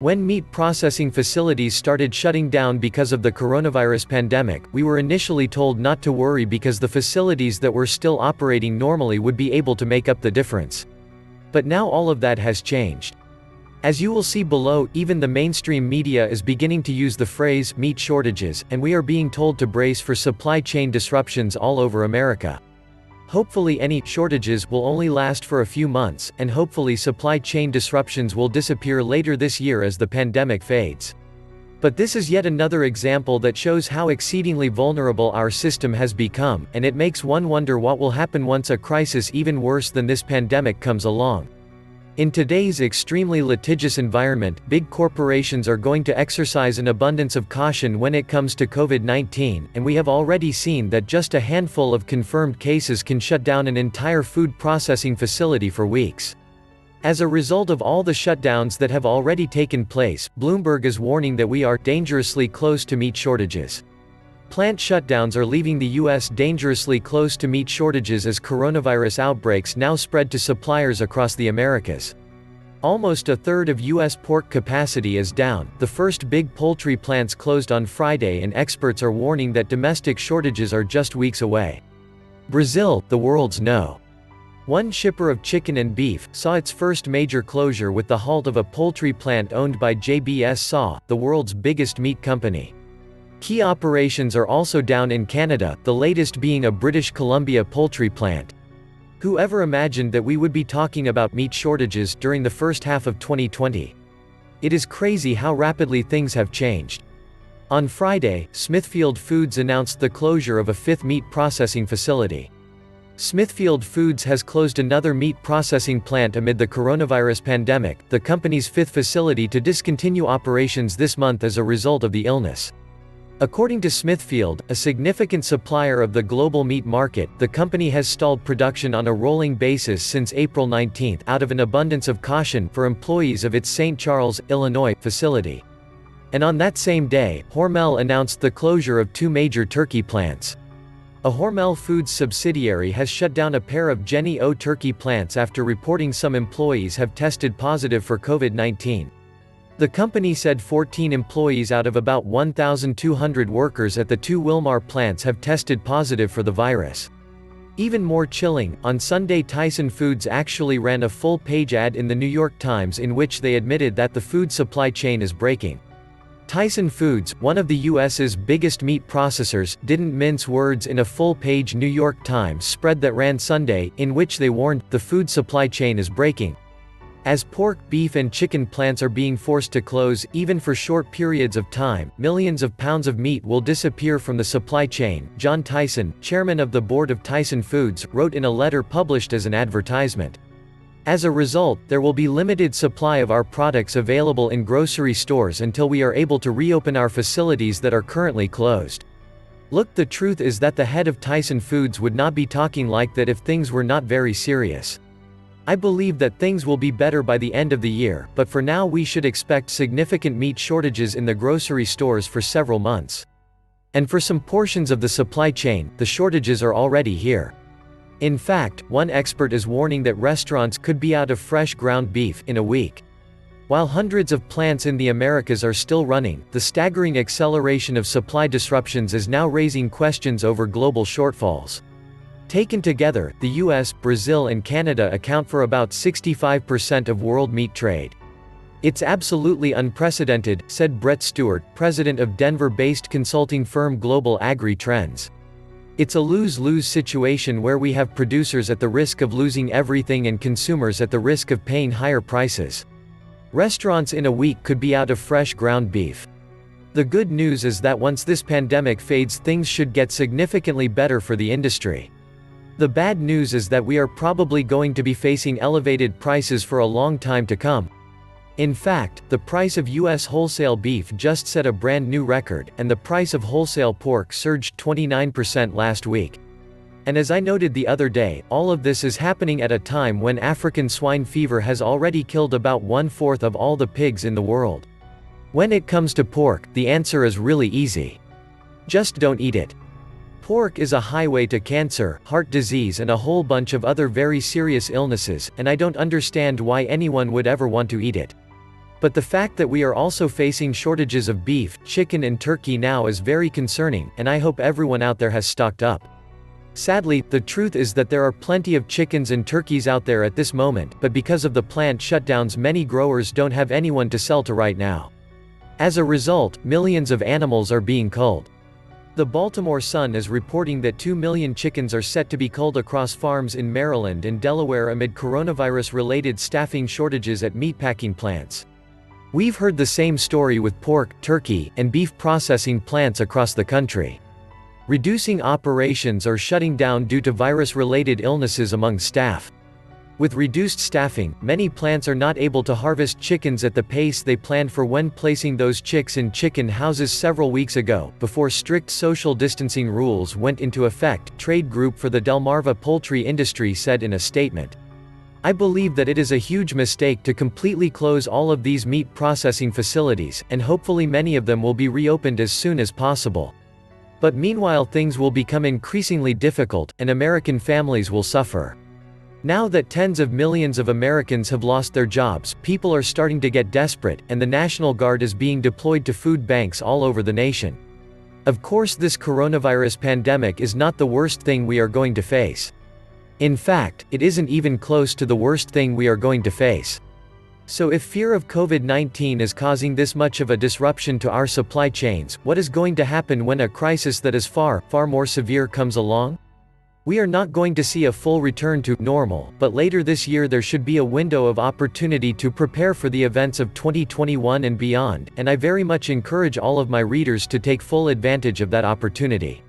When meat processing facilities started shutting down because of the coronavirus pandemic, we were initially told not to worry because the facilities that were still operating normally would be able to make up the difference. But now all of that has changed. As you will see below, even the mainstream media is beginning to use the phrase meat shortages, and we are being told to brace for supply chain disruptions all over America. Hopefully any shortages will only last for a few months, and hopefully supply chain disruptions will disappear later this year as the pandemic fades. But this is yet another example that shows how exceedingly vulnerable our system has become, and it makes one wonder what will happen once a crisis even worse than this pandemic comes along. In today's extremely litigious environment, big corporations are going to exercise an abundance of caution when it comes to COVID-19, and we have already seen that just a handful of confirmed cases can shut down an entire food processing facility for weeks. As a result of all the shutdowns that have already taken place, Bloomberg is warning that we are dangerously close to meat shortages. Plant shutdowns are leaving the U.S. dangerously close to meat shortages as coronavirus outbreaks now spread to suppliers across the Americas. Almost a third of U.S. pork capacity is down. The first big poultry plants closed on Friday, and experts are warning that domestic shortages are just weeks away. Brazil, the world's no. one shipper of chicken and beef, saw its first major closure with the halt of a poultry plant owned by JBS SAW, the world's biggest meat company. Key operations are also down in Canada, the latest being a British Columbia poultry plant. Whoever imagined that we would be talking about meat shortages during the first half of 2020? It is crazy how rapidly things have changed. On Friday, Smithfield Foods announced the closure of a fifth meat processing facility. Smithfield Foods has closed another meat processing plant amid the coronavirus pandemic, the company's fifth facility to discontinue operations this month as a result of the illness. According to Smithfield, a significant supplier of the global meat market, the company has stalled production on a rolling basis since April 19 out of an abundance of caution for employees of its St. Charles, Illinois, facility. And on that same day, Hormel announced the closure of two major turkey plants. A Hormel Foods subsidiary has shut down a pair of Jenny O turkey plants after reporting some employees have tested positive for COVID-19. The company said 14 employees out of about 1,200 workers at the two Wilmar plants have tested positive for the virus. Even more chilling, on Sunday Tyson Foods actually ran a full-page ad in the New York Times in which they admitted that the food supply chain is breaking. Tyson Foods, one of the U.S.'s biggest meat processors, didn't mince words in a full-page New York Times spread that ran Sunday, in which they warned, the food supply chain is breaking. As pork, beef and chicken plants are being forced to close, even for short periods of time, millions of pounds of meat will disappear from the supply chain, John Tyson, chairman of the board of Tyson Foods, wrote in a letter published as an advertisement. As a result, there will be limited supply of our products available in grocery stores until we are able to reopen our facilities that are currently closed. Look, the truth is that the head of Tyson Foods would not be talking like that if things were not very serious. I believe that things will be better by the end of the year, but for now we should expect significant meat shortages in the grocery stores for several months. And for some portions of the supply chain, the shortages are already here. In fact, one expert is warning that restaurants could be out of fresh ground beef in a week. While hundreds of plants in the Americas are still running, the staggering acceleration of supply disruptions is now raising questions over global shortfalls. Taken together, the US, Brazil and Canada account for about 65% of world meat trade. It's absolutely unprecedented, said Brett Stewart, president of Denver-based consulting firm Global Agri Trends. It's a lose-lose situation where we have producers at the risk of losing everything and consumers at the risk of paying higher prices. Restaurants in a week could be out of fresh ground beef. The good news is that once this pandemic fades, things should get significantly better for the industry. The bad news is that we are probably going to be facing elevated prices for a long time to come. In fact, the price of U.S. wholesale beef just set a brand new record, and the price of wholesale pork surged 29% last week. And as I noted the other day, all of this is happening at a time when African swine fever has already killed about 1/4 of all the pigs in the world. When it comes to pork, the answer is really easy. Just don't eat it. Pork is a highway to cancer, heart disease and a whole bunch of other very serious illnesses, and I don't understand why anyone would ever want to eat it. But the fact that we are also facing shortages of beef, chicken and turkey now is very concerning, and I hope everyone out there has stocked up. Sadly, the truth is that there are plenty of chickens and turkeys out there at this moment, but because of the plant shutdowns many growers don't have anyone to sell to right now. As a result, millions of animals are being culled. The Baltimore Sun is reporting that 2 million chickens are set to be culled across farms in Maryland and Delaware amid coronavirus-related staffing shortages at meatpacking plants. We've heard the same story with pork, turkey, and beef processing plants across the country. Reducing operations or shutting down due to virus-related illnesses among staff. With reduced staffing, many plants are not able to harvest chickens at the pace they planned for when placing those chicks in chicken houses several weeks ago, before strict social distancing rules went into effect, trade group for the Delmarva poultry industry said in a statement. I believe that it is a huge mistake to completely close all of these meat processing facilities, and hopefully many of them will be reopened as soon as possible. But meanwhile things will become increasingly difficult, and American families will suffer. Now that tens of millions of Americans have lost their jobs, people are starting to get desperate, and the National Guard is being deployed to food banks all over the nation. Of course, this coronavirus pandemic is not the worst thing we are going to face. In fact, it isn't even close to the worst thing we are going to face. So if fear of COVID-19 is causing this much of a disruption to our supply chains, what is going to happen when a crisis that is far, far more severe comes along? We are not going to see a full return to normal, but later this year there should be a window of opportunity to prepare for the events of 2021 and beyond, and I very much encourage all of my readers to take full advantage of that opportunity.